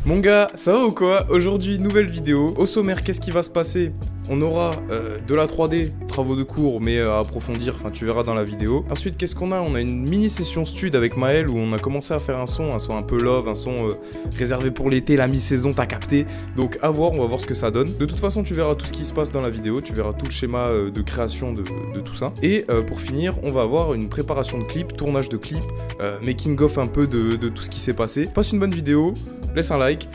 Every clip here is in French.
Mon gars, ça va ou quoi? Aujourd'hui, nouvelle vidéo. Au sommaire, qu'est-ce qui va se passer? On aura de la 3D, travaux de cours, mais à approfondir, enfin tu verras dans la vidéo. Ensuite, qu'est-ce qu'on a? On a une mini-session stud avec Maël où on a commencé à faire un son un peu love, un son réservé pour l'été, la mi-saison, t'as capté. Donc à voir, on va voir ce que ça donne. De toute façon, tu verras tout ce qui se passe dans la vidéo, tu verras tout le schéma de création de tout ça. Et pour finir, on va avoir une préparation de clip, tournage de clip, making-of un peu de tout ce qui s'est passé. Passe une bonne vidéo, laisse un like,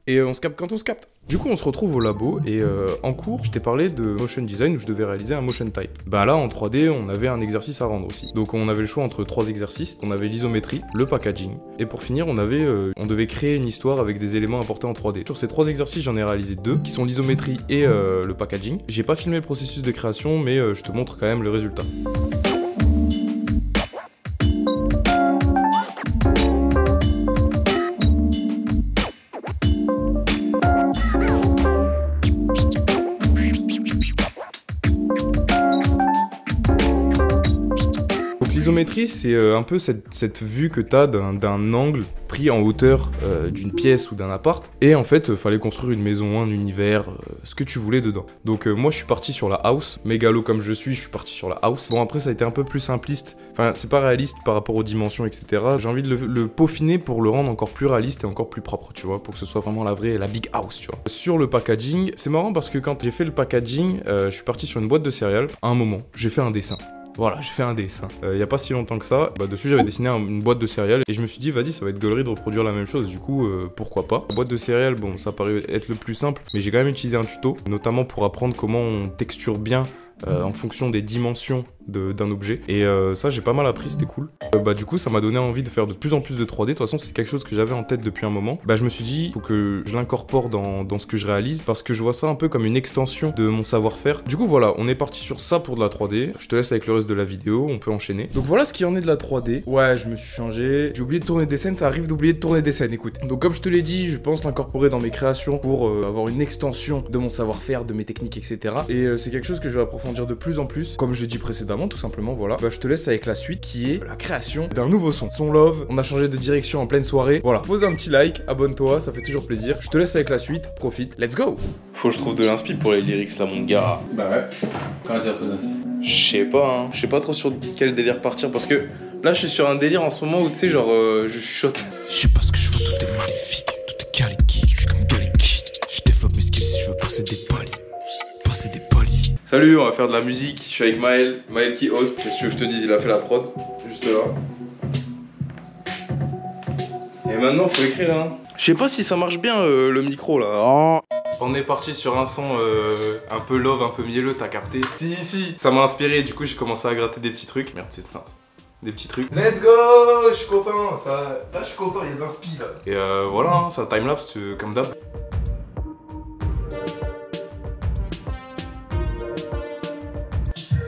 et on se capte quand on se capte. Du coup, on se retrouve au labo et en cours, je t'ai parlé de motion design où je devais réaliser un motion type. Ben là, en 3D, on avait un exercice à rendre aussi. Donc on avait le choix entre 3 exercices. On avait l'isométrie, le packaging. Et pour finir, on devait créer une histoire avec des éléments importés en 3D. Sur ces 3 exercices, j'en ai réalisé 2, qui sont l'isométrie et le packaging. J'ai pas filmé le processus de création, mais je te montre quand même le résultat. L'isométrie, c'est un peu cette vue que tu as d'un angle pris en hauteur d'une pièce ou d'un appart. Et en fait, fallait construire une maison, un univers, ce que tu voulais dedans. Donc moi, je suis parti sur la house. Mégalo comme je suis parti sur la house. Bon, après, ça a été un peu plus simpliste. Enfin, c'est pas réaliste par rapport aux dimensions, etc. J'ai envie de le peaufiner pour le rendre encore plus réaliste et encore plus propre, tu vois, pour que ce soit vraiment la vraie, la big house, tu vois. Sur le packaging, c'est marrant parce que quand j'ai fait le packaging, je suis parti sur une boîte de céréales. À un moment, j'ai fait un dessin. Voilà, j'ai fait un dessin. Il y a pas si longtemps que ça. Dessus, j'avais dessiné une boîte de céréales et je me suis dit, vas-y, ça va être gaulerie de reproduire la même chose. Du coup, pourquoi pas. La boîte de céréales, bon, ça paraît être le plus simple, mais j'ai quand même utilisé un tuto, notamment pour apprendre comment on texture bien en fonction des dimensions d'un objet. Et ça, j'ai pas mal appris, c'était cool. Du coup, ça m'a donné envie de faire de plus en plus de 3D. De toute façon, c'est quelque chose que j'avais en tête depuis un moment. Je me suis dit, faut que je l'incorpore dans ce que je réalise, parce que je vois ça un peu comme une extension de mon savoir-faire. Du coup, voilà, on est parti sur ça pour de la 3D. Je te laisse avec le reste de la vidéo, on peut enchaîner. Donc voilà ce qui en est de la 3D. Ouais, je me suis changé. J'ai oublié de tourner des scènes, ça arrive d'oublier de tourner des scènes, écoute. Donc comme je te l'ai dit, je pense l'incorporer dans mes créations pour avoir une extension de mon savoir-faire, de mes techniques, etc. Et c'est quelque chose que je vais approfondir de plus en plus, comme je l'ai dit précédemment, tout simplement, voilà. Je te laisse avec la suite qui est la création d'un nouveau son. Son love, on a changé de direction en pleine soirée. Voilà, pose un petit like, abonne-toi, ça fait toujours plaisir. Je te laisse avec la suite, profite, let's go! Faut que je trouve de l'inspi pour les lyrics là, mon gars. Bah ouais. Comment ça trouve d'inspi? Je sais pas, hein. Je sais pas trop sur quel délire partir parce que là, je suis sur un délire en ce moment où tu sais, genre, je chuchote. Je sais pas ce que je vois, tout est maléfique, tout est caliki. Je suis comme Galiki. Je développe mes skills si je veux passer des palis. Passer des palis. Salut, on va faire de la musique, je suis avec Maël qui host, qu'est-ce que je te dis, il a fait la prod, juste là. Et maintenant faut écrire hein. Je sais pas si ça marche bien le micro là. Oh. On est parti sur un son un peu love, un peu mielleux, t'as capté? Si, ça m'a inspiré, du coup j'ai commencé à gratter des petits trucs. Merde, c'est ça. Des petits trucs. Let's go, je suis content, ça... Là je suis content, il y a de l'inspi là. Et voilà, hein, ça timelapse comme d'hab.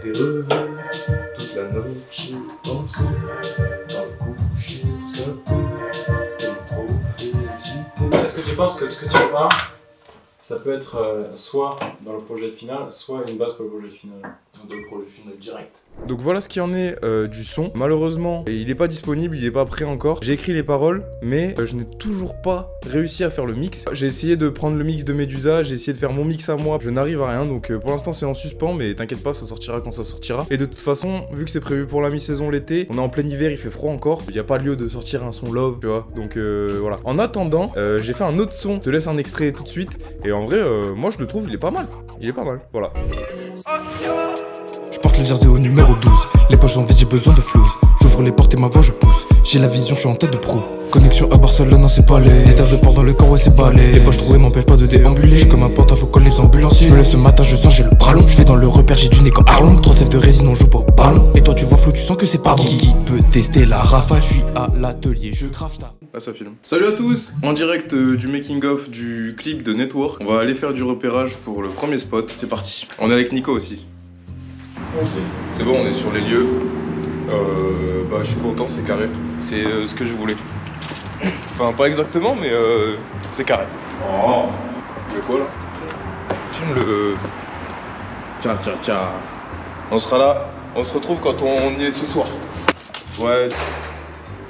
T'es revenu toute la noche, j'ai pensé dans le coucher, tout ça, trop félicité. Est-ce que tu penses que ce que tu parles, ça peut être soit dans le projet final, soit une base pour le projet final? Dans le projet final direct. Donc voilà ce qui en est du son. Malheureusement, il n'est pas disponible, il n'est pas prêt encore. J'ai écrit les paroles, mais je n'ai toujours pas réussi à faire le mix. J'ai essayé de prendre le mix de Medusa, j'ai essayé de faire mon mix à moi. Je n'arrive à rien, donc pour l'instant c'est en suspens, mais t'inquiète pas, ça sortira quand ça sortira. Et de toute façon, vu que c'est prévu pour la mi-saison l'été, on est en plein hiver, il fait froid encore. Il n'y a pas lieu de sortir un son love, tu vois. Donc voilà. En attendant, j'ai fait un autre son. Je te laisse un extrait tout de suite. Et en vrai, moi je le trouve, il est pas mal. Il est pas mal, voilà. Je porte le jersey au numéro 12. Les poches en vie, j'ai besoin de flouze. J'ouvre les portes et ma voix je pousse. J'ai la vision, je suis en tête de proue. Connexion à Barcelone, non c'est pas les. Des taches de porc dans le corps, ouais c'est balai. Les poches trouées m'empêchent pas de déambuler. Je suis comme un porte-à-faux colle les ambulanciers. Je me lève ce matin, je sens j'ai le bras long. Je vais dans le repère, j'ai du nez comme Arlong. Trop de sève de résine, on joue pas au ballon. Et toi tu vois flou, tu sens que c'est pas bon. Qui peut tester la rafale? Je suis à l'atelier, je crafte. Ah ça filme. Salut à tous. En direct du making of du clip de Network. On va aller faire du repérage pour le premier spot. C'est parti. On est avec Nico aussi. C'est bon, on est sur les lieux. Je suis content, c'est carré. C'est ce que je voulais. Enfin, pas exactement, mais c'est carré. Oh, le quoi là? Tiens le. Tiens. On sera là. On se retrouve quand on y est ce soir. Ouais,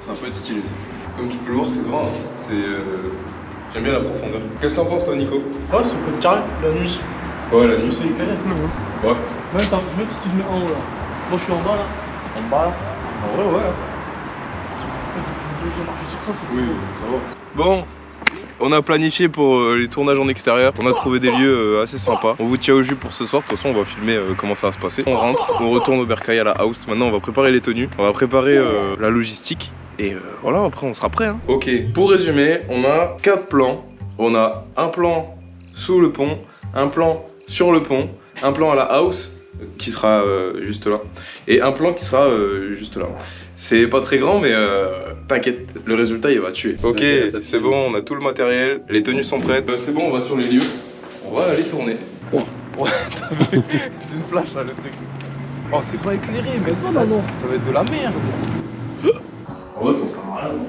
c'est un peu stylé. Comme tu peux le voir, c'est grand. Hein. C'est. J'aime bien la profondeur. Qu'est-ce que t'en penses toi Nico? Ouais, ça peut être carré la nuit. Ouais, la Parce que nuit. c'est éclairé. Ouais. Même si tu te mets en haut là. Moi je suis en bas là. En bas là. En vrai, ouais. J'ai marché sur ça, c'est Oui, ça va. Bon, on a planifié pour les tournages en extérieur. On a trouvé des lieux assez sympas. On vous tient au jus pour ce soir. De toute façon, on va filmer comment ça va se passer. On rentre, on retourne au bercail à la house. Maintenant, on va préparer les tenues. On va préparer la logistique. Et voilà, après, on sera prêt. Hein. Ok, pour résumer, on a 4 plans. On a un plan sous le pont, un plan sur le pont, un plan à la house qui sera juste là, et un plan qui sera juste là. C'est pas très grand, mais t'inquiète, le résultat il va tuer. Ok, c'est bon, on a tout le matériel, les tenues sont prêtes. C'est bon, on va sur les lieux, on va aller tourner. Ouais, t'as vu? C'est une flash là le truc. Oh, c'est pas éclairé, mais ça, non. Ça va être de la merde. En vrai, ça sert à rien, non?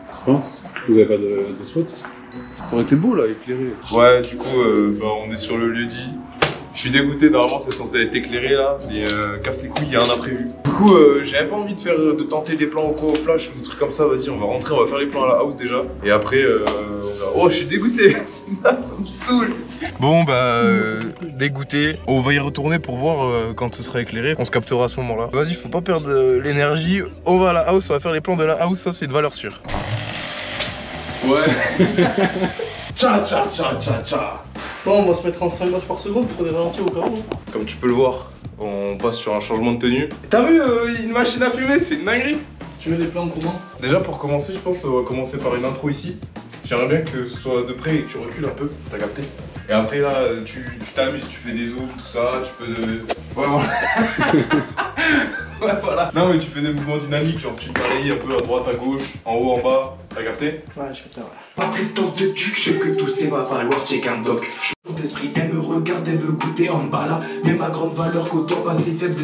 Je pense. Vous avez pas de spot? Ça aurait été beau là, éclairé. Ouais, du coup, on est sur le lieu dit. Je suis dégoûté, normalement c'est censé être éclairé là, mais casse les couilles, il y a un imprévu. Du coup, j'avais pas envie de tenter des plans au flash ou des trucs comme ça. Vas-y, on va rentrer, on va faire les plans à la house déjà. Et après, on verra. Oh, je suis dégoûté, ça me saoule. Bon, dégoûté. On va y retourner pour voir quand ce sera éclairé. On se captera à ce moment-là. Vas-y, faut pas perdre l'énergie. On va à la house, on va faire les plans de la house, ça c'est une valeur sûre. Ouais. Tcha tcha tcha tcha tcha. Non, on va se mettre en 5 images par seconde pour les ralentir au cas où. Comme tu peux le voir, on passe sur un changement de tenue. T'as vu une machine à fumer, c'est une dinguerie. Tu mets les plans comment? Déjà pour commencer, je pense qu'on va commencer par une intro ici. J'aimerais bien que ce soit de près et que tu recules un peu, t'as capté? Et après là, tu t'amuses, tu fais des zooms, tout ça, tu peux... Ouais, voilà. Ouais, voilà. Non mais tu fais des mouvements dynamiques, genre tu te balayes un peu à droite, à gauche, en haut, en bas, t'as capté? Ouais, je capte, ouais. Ma prestance de tuc, je sais que tout c'est va falloir check un doc. Je d'esprit, elle me regarde, elle veut goûter en bas là. Mais ma grande valeur qu'autant pas ses faibles.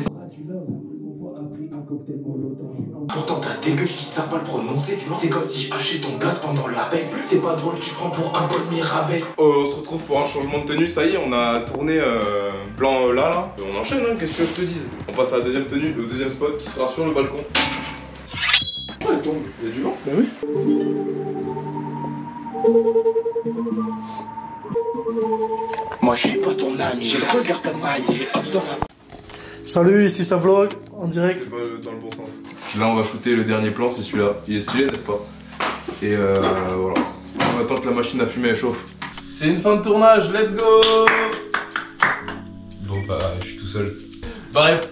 Pourtant t'as des gueules, je dis ça pas le prononcer. C'est comme si j'hachais ton glace pendant l'appel. C'est pas drôle, tu prends pour un Paul Mirabel. On se retrouve pour un changement de tenue, ça y est, on a tourné plan là. On enchaîne, hein, qu'est-ce que je te dise? On passe à la deuxième tenue, au deuxième spot qui sera sur le balcon. Oh, elle tombe, il y a du vent. Bah oui. Moi je suis pas ton ami, j'ai le regard plein de maille. Salut, ici ça vlog en direct. C'est pas dans le bon sens. Là on va shooter le dernier plan, c'est celui-là. Il est stylé, n'est-ce pas? Et voilà. On attend que la machine à fumer elle chauffe. C'est une fin de tournage, let's go! Bon je suis tout seul. Bref.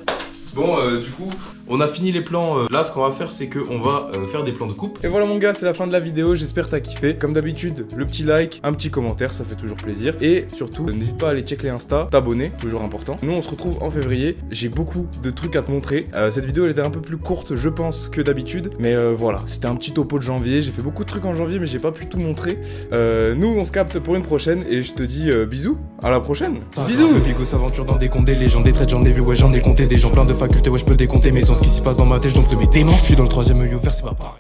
Bon du coup, on a fini les plans. Là ce qu'on va faire c'est qu'on va faire des plans de coupe. Et voilà mon gars, c'est la fin de la vidéo, j'espère que t'as kiffé. Comme d'habitude, le petit like, un petit commentaire, ça fait toujours plaisir. Et surtout, n'hésite pas à aller check les Insta, t'abonner, toujours important. Nous on se retrouve en février, j'ai beaucoup de trucs à te montrer. Cette vidéo elle était un peu plus courte je pense que d'habitude. Mais voilà, c'était un petit topo de janvier, j'ai fait beaucoup de trucs en janvier mais j'ai pas pu tout montrer. Nous on se capte pour une prochaine et je te dis bisous, à la prochaine. Bisous. Le bigot s'aventure dans des contes, des légendes, des traites, j'en ai vu, ouais j'en ai compté. Des gens plein de facultés, ouais je peux décompter. Mais sans ce qui se passe dans ma tête, je donc de mes démons. Je suis dans le troisième œil ouvert, c'est pas pareil.